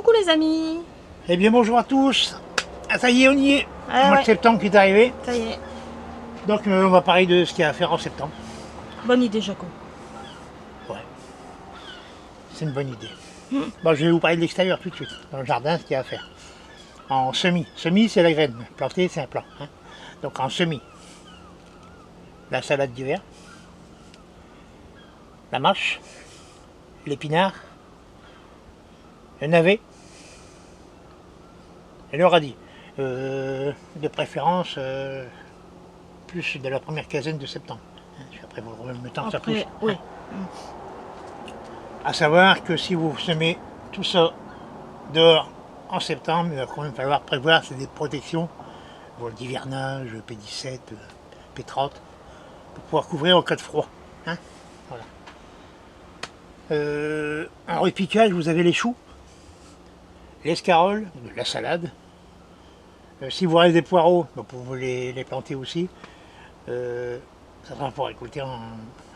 Coucou les amis. Eh bien bonjour à tous. Ah, ça y est, on y est. Ah Le mois ouais. de septembre qui est arrivé. Ça y est. Donc on va parler de ce qu'il y a à faire en septembre. Bonne idée Jaco. Ouais. C'est une bonne idée. Bon, je vais vous parler de l'extérieur tout de suite. Dans le jardin, ce qu'il y a à faire. En semis. Semis, c'est la graine. Planter, c'est un plant. Hein. Donc en semis. La salade d'hiver. La mâche. L'épinard. Le navet. Et le radis. De préférence, plus de la première quinzaine de septembre. Après, le temps que ça pousse. Oui. À savoir que si vous semez tout ça dehors en septembre, il va quand même falloir prévoir des protections, vol d'hivernage, P17, P30, pour pouvoir couvrir en cas de froid. Hein, voilà. En repiquage, vous avez les choux, l'escarole, la salade. Si vous restez des poireaux, vous pouvez les planter aussi. Ça sera pour récolter en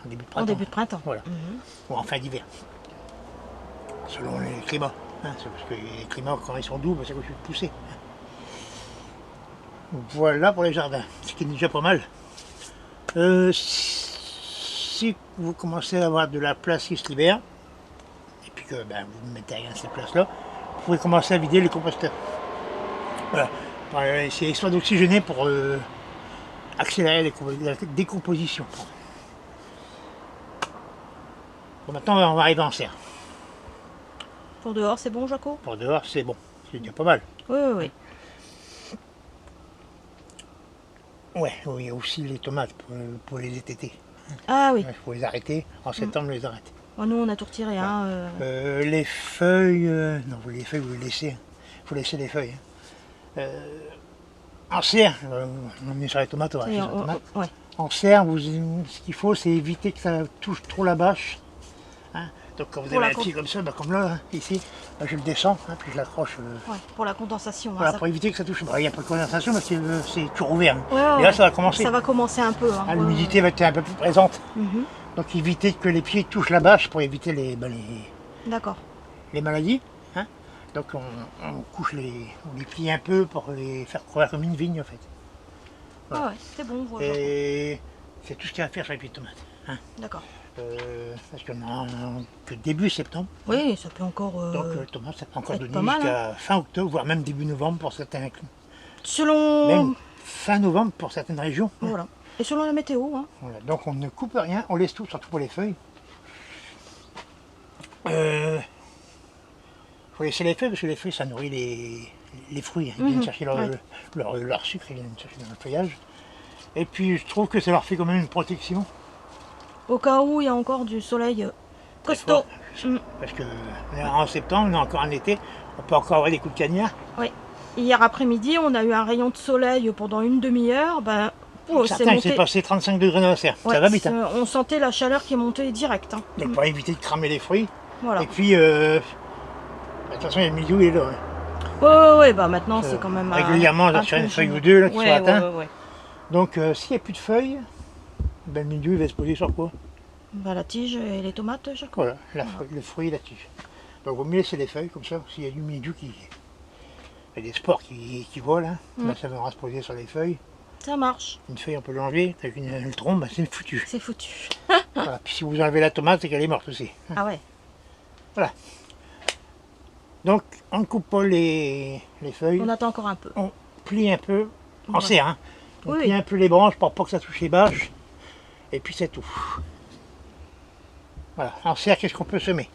début de printemps. En début de printemps. Voilà. Ou en fin d'hiver. Selon les climats. Hein, parce que les climats, quand ils sont doux, ça continue de pousser. Voilà pour les jardins, ce qui est déjà pas mal. Si vous commencez à avoir de la place qui se libère, et puis que vous mettez rien à cette place-là, vous pouvez commencer à vider les composteurs. Voilà. C'est histoire d'oxygéner pour accélérer la décomposition. Bon, maintenant, on va arriver en serre. Pour dehors, c'est bon Jaco? Pour dehors, c'est bon. C'est déjà pas mal. Oui. Ouais, il y a aussi les tomates pour les ététer. Ah oui. Il faut les arrêter. En septembre, on les arrête. Bon, nous on a tout retiré. Ouais. Hein, les feuilles... non, les feuilles, vous les laissez. Il faut laisser les feuilles. En serre, on est sur les tomates, on va sur les tomates. Ouais. En serre, ce qu'il faut, c'est éviter que ça touche trop la bâche. Hein. Donc quand vous avez un pied comme ça, comme là, hein, ici, je le descends, hein, puis je l'accroche. Ouais, pour la condensation. Voilà, ça... pour éviter que ça touche. Il n'y a pas de condensation parce que c'est toujours ouvert. Hein. Ouais, et là, ça va commencer. Ça va commencer un peu. Hein. L'humidité va être un peu plus présente. Donc éviter que les pieds touchent la bâche pour éviter D'accord. Les maladies. Hein. Donc on couche on les plie un peu pour les faire courir comme une vigne en fait. Voilà. Ah ouais, c'est bon. Voilà. Et c'est tout ce qu'il y a à faire sur les pieds de tomates. Hein. D'accord. Parce qu'on a que début septembre. Oui, ça peut encore. Donc les tomates, ça peut encore donner jusqu'à fin octobre, voire même début novembre pour certains. Selon. Même fin novembre pour certaines régions. Voilà. Hein. Et selon la météo. Hein. Voilà. Donc on ne coupe rien, on laisse tout, surtout pour les feuilles. Faut laisser les feuilles parce que les feuilles ça nourrit les fruits. Ils viennent chercher leur sucre, ils viennent chercher dans le feuillage. Et puis je trouve que ça leur fait quand même une protection. Au cas où il y a encore du soleil costaud. Parce que en septembre, on est encore en été, on peut encore avoir des coups de cagnard. Oui. Hier après-midi, on a eu un rayon de soleil pendant une demi-heure. Certains, il s'est passé 35 degrés dans la serre. Ouais, ça va vite. On sentait la chaleur qui montait direct. Hein. Donc pour éviter de cramer les fruits. Voilà. Et puis, de toute façon, il y a le milieu, il est là. Hein. Ouais, maintenant c'est quand même. Régulièrement, on a sur une feuille ou deux là, qui sont atteints. Ouais. Donc s'il n'y a plus de feuilles, le milieu il va se poser sur quoi? La tige et les tomates, Jaco. Voilà, le fruit et la tige. Donc il vaut mieux laisser les feuilles comme ça, s'il y a du milieu il y a des spores qui volent, hein. Là, ça va se poser sur les feuilles. Ça marche. Une feuille on peut l'enlever, avec le tronc, c'est foutu. C'est foutu. Voilà. Puis si vous enlevez la tomate, c'est qu'elle est morte aussi. Ah ouais. Voilà. Donc on ne coupe pas les feuilles. On attend encore un peu. On plie un peu, en serre, hein. On plie un peu les branches pour pas que ça touche les bâches. Et puis c'est tout. Voilà, en serre, qu'est-ce qu'on peut semer?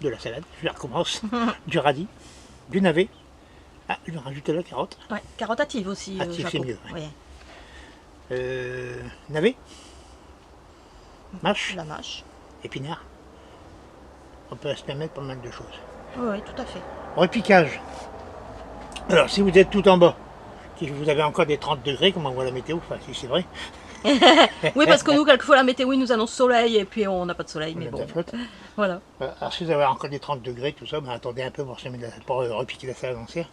De la salade, je recommence, du radis, du navet. Ah, je vais rajouter la carotte. Ouais, carotte hâtive aussi. Hâtive, c'est mieux. Ouais. Navet, mâche, la mâche. épinard. On peut se permettre pas mal de choses. Oui, tout à fait. Repiquage. Alors, si vous êtes tout en bas, si vous avez encore des 30 degrés, comme on voit la météo, enfin, si c'est vrai. Oui, parce que nous, quelquefois, la météo nous annonce soleil et puis on n'a pas de soleil. Mais bon. Voilà. Alors, si vous avez encore des 30 degrés, tout ça, attendez un peu pour repiquer la salade en serre.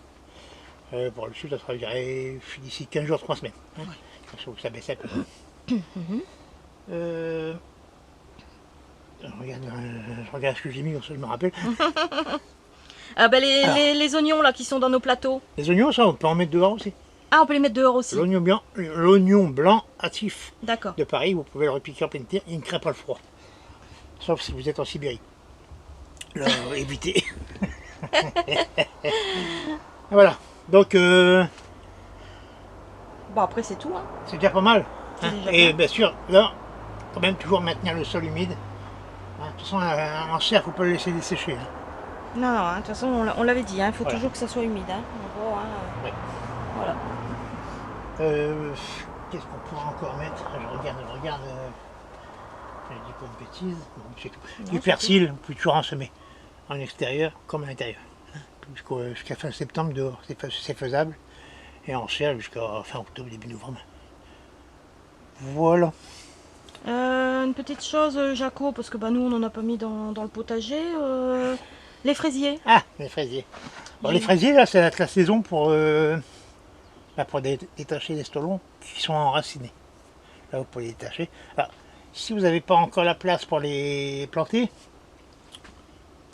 Pour le sud, ça sera, je dirais, d'ici 15 jours, 3 semaines. Hein. Comme ça baisse un peu. Je regarde ce que j'ai mis, comme ça je me rappelle. Ah bah Alors. les oignons là qui sont dans nos plateaux. Les oignons, ça, on peut en mettre dehors aussi. Ah, on peut les mettre dehors aussi. L'oignon blanc hâtif D'accord. de Paris, vous pouvez le repiquer en pleine terre, il ne craint pas le froid. Sauf si vous êtes en Sibérie. Là, évitez. Voilà. Donc, Bon, après, c'est tout. Hein. c'est déjà pas mal. C'est Hein. déjà Et bien. bien sûr, là, quand même toujours maintenir le sol humide. Hein, de toute façon, en serre, il ne faut pas le laisser dessécher. Hein. Non, non, hein, de toute façon, on l'avait dit, il faut Voilà. toujours que ça soit humide. Hein. En gros, hein, Ouais. voilà. Qu'est-ce qu'on pourra encore mettre? Je regarde. Je dis pas une bêtise. Bon, c'est tout. Non, Du c'est persil, vous pouvez toujours en semer. En extérieur comme à l'intérieur. Jusqu'à fin septembre, dehors, c'est faisable. Et en serre jusqu'à fin octobre, début novembre. Voilà. Une petite chose, Jaco, parce que bah, nous, on n'en a pas mis dans le potager. Les fraisiers. Ah, les fraisiers. Bon, les fraisiers, là, c'est la saison pour détacher les stolons qui sont enracinés. Là, vous pouvez les détacher. Alors, si vous n'avez pas encore la place pour les planter,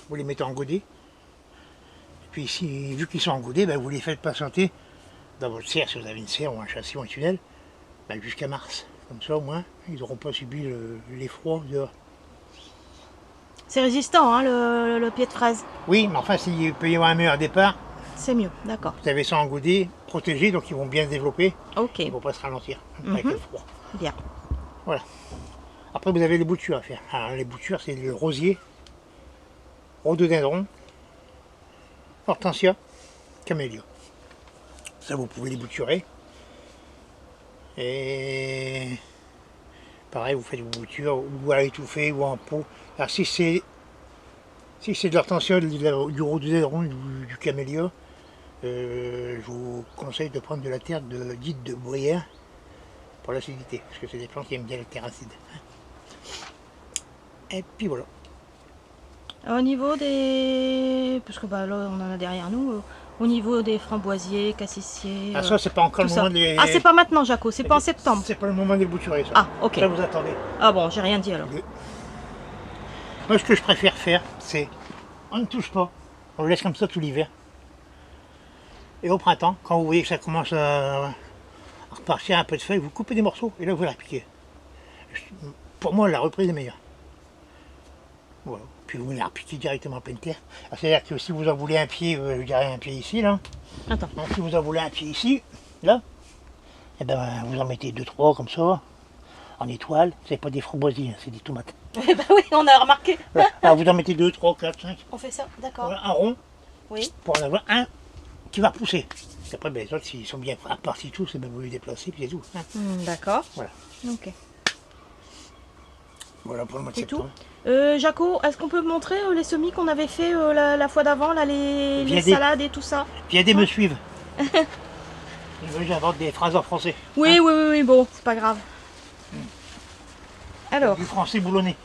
vous les mettez en godet. Et puis, ici, vu qu'ils sont en godet, ben, vous les faites patienter dans votre serre, si vous avez une serre ou un châssis ou un tunnel, ben, jusqu'à mars. Comme ça, au moins, ils n'auront pas subi les froids dehors. C'est résistant, hein, le pied de fraise. Oui, mais enfin, s'il peut y avoir un meilleur départ, C'est mieux, d'accord. vous avez ça en godet, protégé, donc ils vont bien se développer. Ok, Ils ne vont pas se ralentir avec le froid. bien. Voilà. Après, vous avez les boutures à faire. Alors, les boutures, c'est le rosier, rhododendron, hortensia, camélia. Ça, vous pouvez les bouturer. Et pareil, vous faites vos boutures, ou à l'étouffer, ou en pot. Alors, si c'est de l'hortensia, du rhododendron, du camélia, je vous conseille de prendre de la terre dite de bruyère pour l'acidité, parce que c'est des plantes qui aiment bien la terre acide. Et puis voilà. Au niveau des... Parce que bah, là, on en a derrière nous. Au niveau des framboisiers, cassissiers... Ah, ça, c'est pas encore tout le ça. moment de les... Ah, c'est pas maintenant, Jaco, c'est pas en septembre. C'est pas le moment de les bouturer, ça. Ah, ok. Ça, vous attendez. Ah bon, j'ai rien dit alors. Moi, ce que je préfère faire, c'est... On ne touche pas. On le laisse comme ça tout l'hiver. Et au printemps, quand vous voyez que ça commence à repartir un peu de feuilles, vous coupez des morceaux et là, vous les repiquez. Pour moi, la reprise est meilleure. Voilà. Puis vous les repiquez directement en pleine terre. C'est-à-dire que si vous en voulez un pied, je dirais un pied ici, là. Attends. Donc, si vous en voulez un pied ici, là, et ben, vous en mettez 2-3 comme ça, en étoile. C'est pas des framboisiers, hein, c'est des tomates. Eh bah oui, on a remarqué. Voilà. Alors, vous en mettez 2, 3, 4, 5. On fait ça, d'accord. Voilà, un rond Oui. pour en avoir un qui va pousser. Et après, ben, les autres, s'ils sont bien partis tous, et ben, vous les déplacez, puis c'est tout. Hein. D'accord. Voilà. Ok. Voilà pour le mois de C'est tout. septembre. Jaco, est-ce qu'on peut montrer les semis qu'on avait fait la fois d'avant, là, les Viendez. salades et tout ça? Viendez me suivre. Ils veulent que j'invente des phrases en français. Oui, oui, oui, oui, bon, c'est pas grave. Alors, Du français boulonné.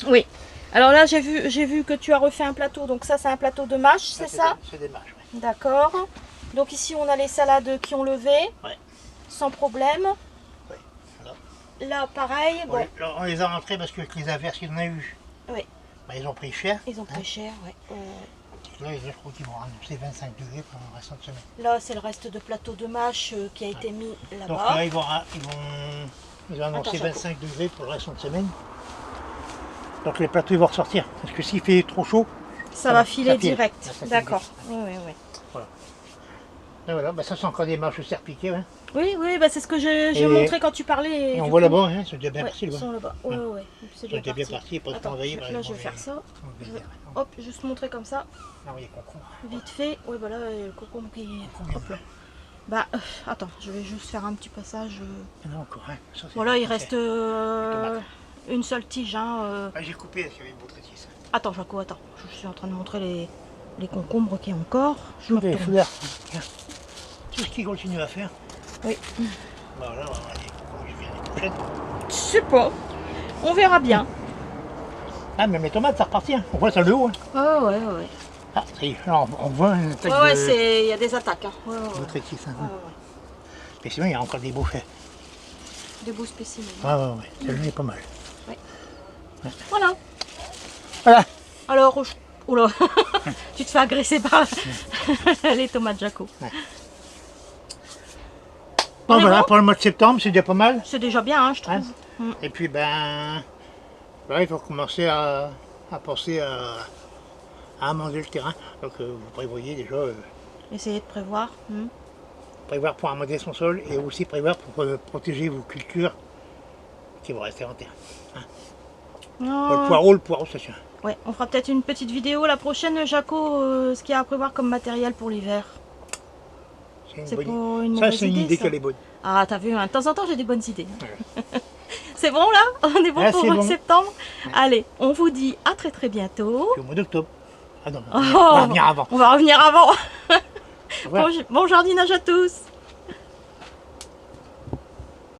oui. Alors là, j'ai vu que tu as refait un plateau. Donc ça, c'est un plateau de mâche, c'est ça? C'est des mâches, ouais. D'accord. Donc ici, on a les salades qui ont levé. Ouais. Sans problème. Ouais, voilà. Là, pareil. Bon, Ouais, alors, on les a rentrés parce que avec les averses qu'il y en a eu, oui. ben, ils ont pris cher. Ils ont pris cher, ouais. Là, je crois qu'ils vont annoncer 25 degrés pendant le restant de semaine. Là, c'est le reste de plateau de mâche qui a été mis Donc là-bas. là, ils vont annoncer Attends, 25 degrés pour le restant de semaine. Donc les plateaux ils vont ressortir. Parce que s'il fait trop chaud, Ça va filer ça file. direct. Ça file D'accord. direct. Oui, oui, oui. Et voilà, ben, ça c'est encore des mâches serpiquées. Ouais. Oui, oui, bah, c'est ce que j'ai Et- montré quand tu parlais. Et on du voit coup- là-bas, hein, c'est déjà bien Ouais, parti. ils sont là-bas. Oui, oui, oui. C'est Ils étaient bien partis, pas de Attends, envahis. là, je vais faire ça. Je vais- Ah Hop, juste montrer comme ça. oui, concombre. Vite fait. Oui, voilà, le concombre qui est... Concombre. Hop là. Bah, attends, je vais juste faire un petit passage. Ah non, encore, hein. Ça, c'est Voilà, pas il français. reste une seule tige. Hein, Ah, j'ai coupé parce qu'il y avait une beau traitise. Attends, Jaco, attends. Je suis en train de montrer les concombres qu'il y a encore. Je me Les retourne. fleurs. Tiens. Tout ce qu'il continue à faire. Oui. Voilà, on va voir les concombres, je viens les prochaines. Je sais pas. On verra bien. Ah, mais mes tomates, ça repartit. Hein. On voit ça le haut. Hein. Ouais, ouais, ouais. Ah, ça y est, là, on voit une attaque Ouais, ouais, de, il y a des attaques. Hein. Ouais, ouais, de ouais. traitise. Hein. Ouais, ouais. Mais sinon, il y a encore des beaux faits. Des beaux spécimens. Ouais, ouais, ouais. Celui-là est pas mal. Voilà. Voilà. Alors, Oh là, tu te fais agresser par les tomates Jaco. Ouais. On Bon est voilà, bon pour le mois de septembre, c'est déjà pas mal. C'est déjà bien, hein, je trouve. Hein. Et puis ben, voilà, il faut commencer à penser à amender le terrain. Donc vous prévoyez déjà, Essayez de prévoir. prévoir pour amender son sol et aussi prévoir pour protéger vos cultures qui vont rester en terre. Oh. Le poireau, ça tient. Ouais, on fera peut-être une petite vidéo la prochaine, Jaco, ce qu'il y a à prévoir comme matériel pour l'hiver. C'est C'est une bonne pour une idée. Ça, mauvaise c'est une idée, idée ça. qu'elle est bonne. Ah, t'as vu, hein, de temps en temps, j'ai des bonnes idées. Voilà. C'est bon, là? On est bon Là, pour c'est bon. septembre? Ouais. Allez, on vous dit à très très bientôt. Puis au mois d'octobre. Ah non, Oh, on va revenir avant. on va revenir avant. Voilà. Bon jardinage à tous.